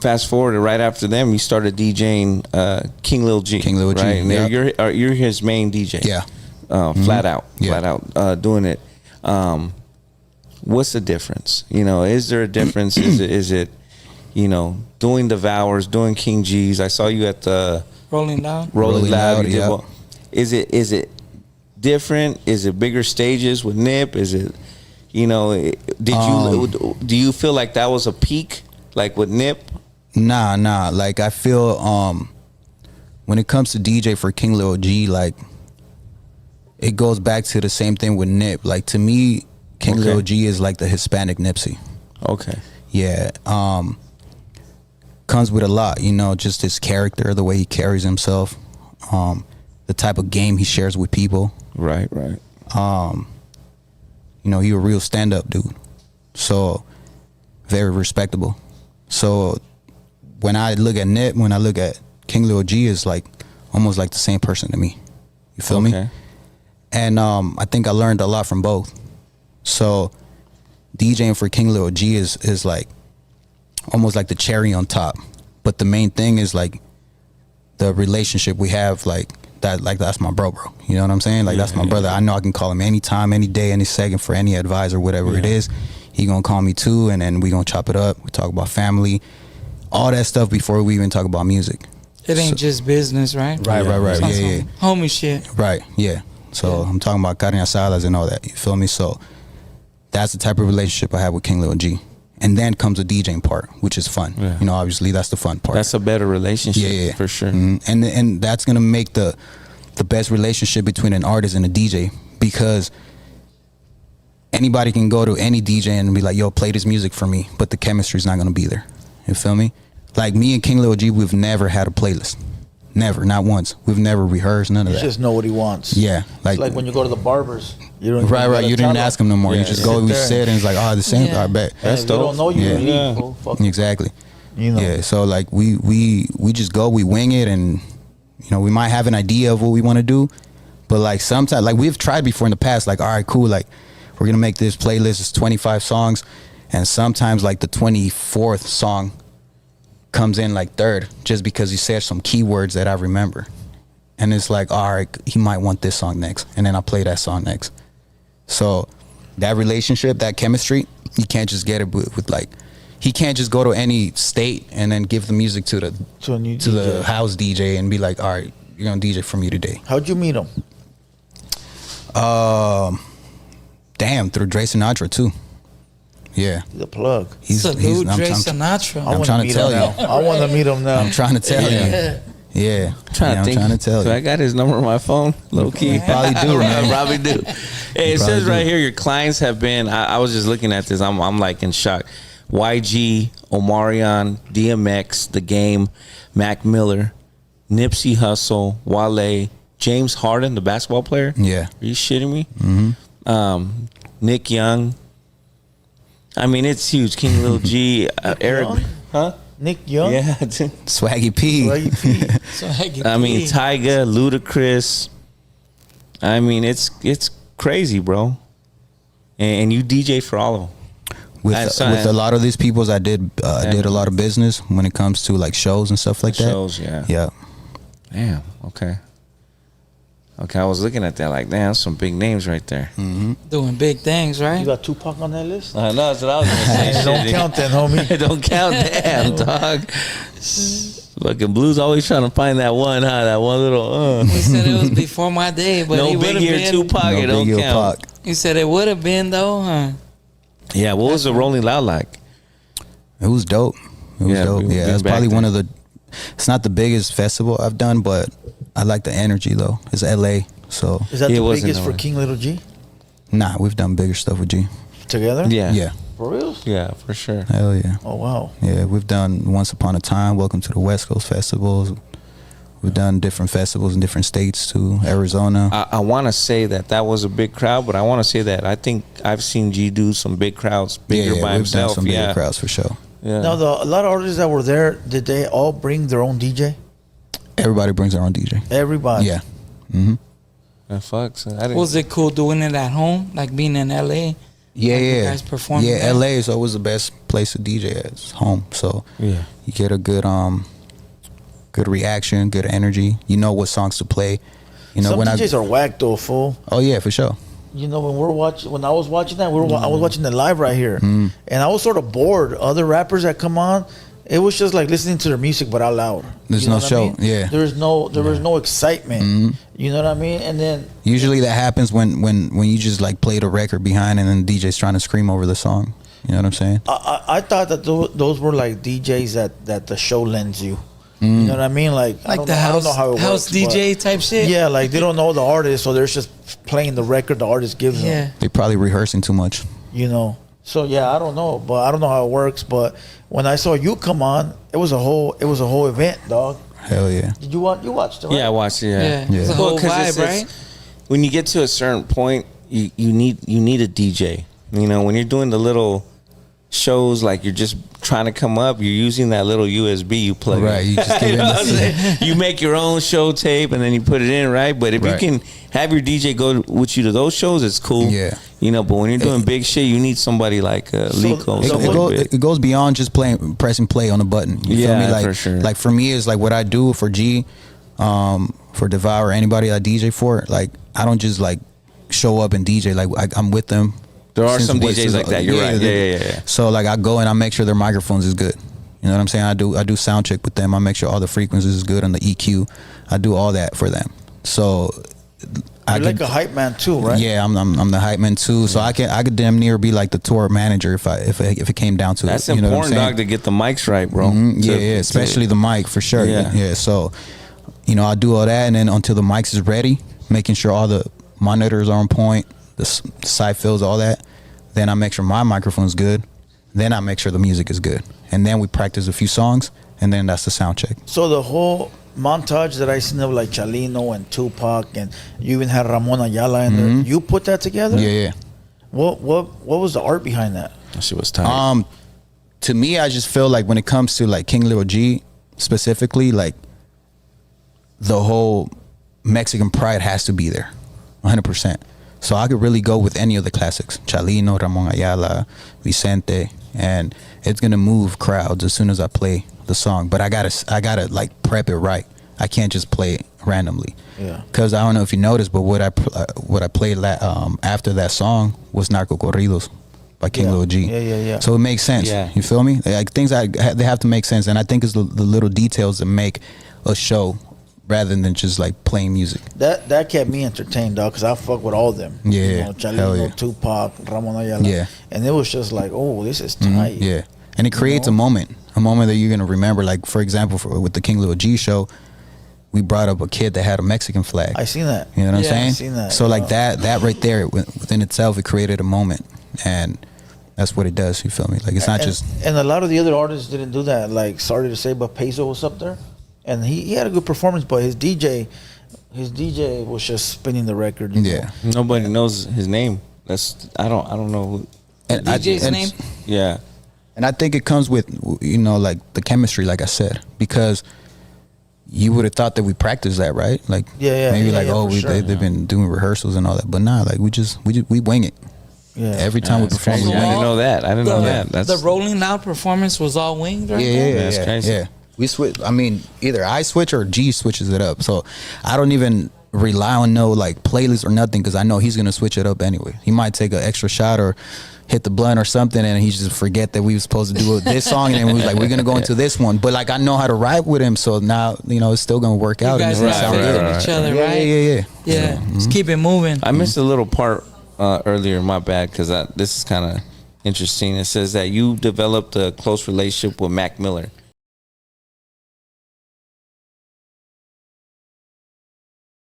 fast forward right after them, you started DJing King Lil G. King Lil G, right? And yeah. you're his main DJ. Yeah. Flat out doing it. What's the difference? You know, is there a difference? Is it, you know, doing the Devours, doing King G's? I saw you at the Rolling Loud. Rolling Loud. Yeah. Is it different? Is it bigger stages with Nip? Is it, you know, do you feel like that was a peak, like with Nip? Nah. Like I feel when it comes to DJ for King Lil G, like it goes back to the same thing with Nip. Like to me, King Lil G is like the Hispanic Nipsey. Okay. Yeah. Comes with a lot, you know, just his character, the way he carries himself, the type of game he shares with people. Right. You know, he a real stand-up dude. So very respectable. So when I look at Nip, when I look at King Lil G, is like almost like the same person to me. You feel me? And I think I learned a lot from both. So DJing for King Lil G is like almost like the cherry on top. But the main thing is like the relationship we have, like that's my bro. You know what I'm saying? Like that's my brother. I know I can call him anytime, any day, any second for any advice or whatever it is. He gonna call me too, and then we gonna chop it up. We talk about family, all that stuff before we even talk about music. It ain't just business, right? Right. Yeah. Homie shit. Right, yeah. So I'm talking about carne asadas and all that. You feel me? So that's the type of relationship I have with King Lil G. And then comes the DJing part, which is fun. Yeah. You know, obviously that's the fun part. That's a better relationship, for sure. And that's gonna make the best relationship between an artist and a DJ, because anybody can go to any DJ and be like, yo, play this music for me, but the chemistry's not gonna be there. You feel me? Like me and King Lil G, we've never had a playlist. Never, not once. We've never rehearsed, none of that. You just know what he wants. Yeah. It's like when you go to the barbers. You don't right. You didn't ask him no more. You just go, we sit, and it's like, oh, the same. I bet. That's dope. You don't know you leave. Fuck. Exactly. You know. Yeah. So like we just go, we wing it, and you know, we might have an idea of what we want to do, but like sometimes, like we've tried before in the past, like, all right, cool, like we're gonna make this playlist, it's 25 songs, and sometimes like the 24th song comes in like third, just because he said some keywords that I remember, and it's like, all right, he might want this song next, and then I play that song next. So that relationship, that chemistry, you can't just get it with like, he can't just go to any state and then give the music to the house DJ and be like, all right, you're gonna DJ for me today. How'd you meet him? Damn, through Dre Sinatra too. Yeah. The plug. Salute Dre Sinatra. I'm trying to tell you. I want to meet him now. I'm trying to tell you. Yeah. I'm trying to tell you. I got his number on my phone. Low key. Probably do, man. Probably do. Hey, it says right here, your clients have been, I was just looking at this. I'm like in shock. YG, Omarion, DMX, The Game, Mac Miller, Nipsey Hussle, Wale, James Harden, the basketball player. Yeah. Are you shitting me? Mm-hmm. Nick Young. I mean, it's huge. King Lil G, Eric. Young? Huh? Nick Young? Yeah. Swaggy P. I mean, Tyga, Ludacris. I mean, it's crazy, bro. And you DJ for all of them. With a lot of these peoples, I did a lot of business when it comes to like shows and stuff like that. Shows, yeah. Yeah. Damn. Okay. I was looking at that like, damn, that's some big names right there. Mm-hmm. Doing big things, right? You got Tupac on that list? No, that's what I was gonna say. Don't count that, homie. Don't count, damn, dog. Fucking Blue's always trying to find that one, huh? That one little. He said it was before my day, but no he would have Biggie or Tupac. It don't count. He said it would have been though, huh? Yeah. What was the Rolling Loud like? It was dope. It was dope. Yeah, it's probably one of the. It's not the biggest festival I've done, but I like the energy though. It's LA, so. Is that the biggest for King Lil G? Nah, we've done bigger stuff with G. Together? Yeah. Yeah. For real? Yeah, for sure. Hell yeah. Oh wow. Yeah, we've done Once Upon a Time, Welcome to the West Coast festivals. We've done different festivals in different states too, Arizona. I want to say that was a big crowd, but I want to say that I think I've seen G do some big crowds, bigger by himself. Done some bigger crowds for sure. Yeah. Now, a lot of artists that were there, did they all bring their own DJ? Everybody brings their own DJ. Everybody? Yeah. Mm-hmm. Fuck. So was it cool doing it at home, like being in LA? Yeah, Like you yeah, guys performing yeah. there? LA is always the best place to DJ at. It's home, so Yeah. you get a good reaction, good energy. You know what songs to play. You know Some when DJs are whack though, fool. Oh yeah, for sure. You know, when I was watching that, I was watching it live right here, and I was sort of bored. Other rappers that come on, it was just like listening to their music but out loud. There's You know no what I show, mean? yeah. There was no excitement. You know what I mean? And then Usually that happens when you just like play the record behind and then the DJ's trying to scream over the song. You know what I'm saying? I thought that those were like DJs that the show lends you. You know what I mean? Like I don't know how it house works, DJ type shit. Yeah, like they don't know the artist, so they're just playing the record the artist gives them. Yeah. They probably rehearsing too much. You know. So yeah, I don't know, but I don't know how it works. But when I saw you come on, it was a whole event, dog. Hell yeah. Did you watch? You watched it, right? Yeah, I watched it. Yeah, Yeah. It's a whole 'cause vibe, right? When you get to a certain point, you need a DJ. You know, when you're doing the little shows, like you're just trying to come up, you're using that little USB you plug in. Right, you just get You in know the- what I'm saying? You make your own show tape and then you put it in, right? But if Right. you can have your DJ go with you to those shows, it's cool. Yeah. You know, but when you're doing big shit, you need somebody like Lico. It goes beyond just pressing play on a button. You feel Yeah, me? Like, for sure. Like for me, it's like what I do for G, for Devour, anybody I DJ for. Like I don't just like show up and DJ. Like I'm with them. There are since some what- DJs since- like that. You're right. Yeah. So like I go and I make sure their microphones is good. You know what I'm saying? I do sound check with them. I make sure all the frequencies is good on the EQ. I do all that for them. So You're like a hype man too, right? Yeah, I'm the hype man too. So I could damn near be like the tour manager if it came down to That's it. You know what I'm important, saying? dog, to get the mics right, bro. Yeah, especially the mic for sure. Yeah. Yeah. So, you know, I do all that, and then until the mics is ready, making sure all the monitors are on point, the side fills, all that. Then I make sure my microphone's good. Then I make sure the music is good, and then we practice a few songs, and then that's the sound check. So the whole montage that I seen of like Chalino and Tupac, and you even had Ramon Ayala in there. You put that together? Yeah. What was the art behind that? That shit was tight. To me, I just feel like when it comes to like King Lil G specifically, like the whole Mexican pride has to be there, 100%. So I could really go with any of the classics, Chalino, Ramon Ayala, Vicente, and it's gonna move crowds as soon as I play the song. But I gotta like prep it right. I can't just play it randomly. Yeah. Cause I don't know if you noticed, but what I played after that song was Narco Corridos by King Lil G. Yeah. So it makes sense. Yeah. You feel me? Like things they have to make sense, and I think it's the little details that make a show rather than just like playing music. That kept me entertained, dog, because I fuck with all of them. Yeah, You know, hell Chalino, yeah. Tupac, Ramon Ayala. Yeah. And it was just like, oh, this is tight. Yeah, and it creates know? a moment that you're gonna remember. Like for example, with the King Lil G show, we brought up a kid that had a Mexican flag. I seen that. You know what I'm Yeah, saying? I seen that, So like yeah. that right there within itself, it created a moment, and that's what it does. You feel me? Like it's not just And a lot of the other artists didn't do that. Like, sorry to say, but Peso was up there, and he had a good performance, but his DJ was just spinning the record. you know. yeah. Nobody knows his name. I don't know who. And DJ's name? Yeah. And I think it comes with, you know, like the chemistry, like I said, because you would have thought that we practiced that, right? Like, Yeah, maybe yeah, like, yeah, oh, for sure. they've been doing rehearsals and all that, but nah, like we wing it. Yeah. Every time we That's perform, crazy. we I wing didn't it. know that. I didn't know that. That's the Rolling Loud performance was all winged right Yeah, there? That's crazy. yeah. We switch. I mean, either I switch or G switches it up. So I don't even rely on no like playlist or nothing because I know he's gonna switch it up anyway. He might take an extra shot or hit the blunt or something, and he just forget that we were supposed to do this song, and then we was like, we're gonna go into this one. But like I know how to ride with him, so now you know it's still gonna work You out. guys and know it's how gonna to sound hit good. each other, Yeah, right? yeah. Yeah. Just keep it moving. I missed a little part earlier. My bad, because this is kind of interesting. It says that you developed a close relationship with Mac Miller.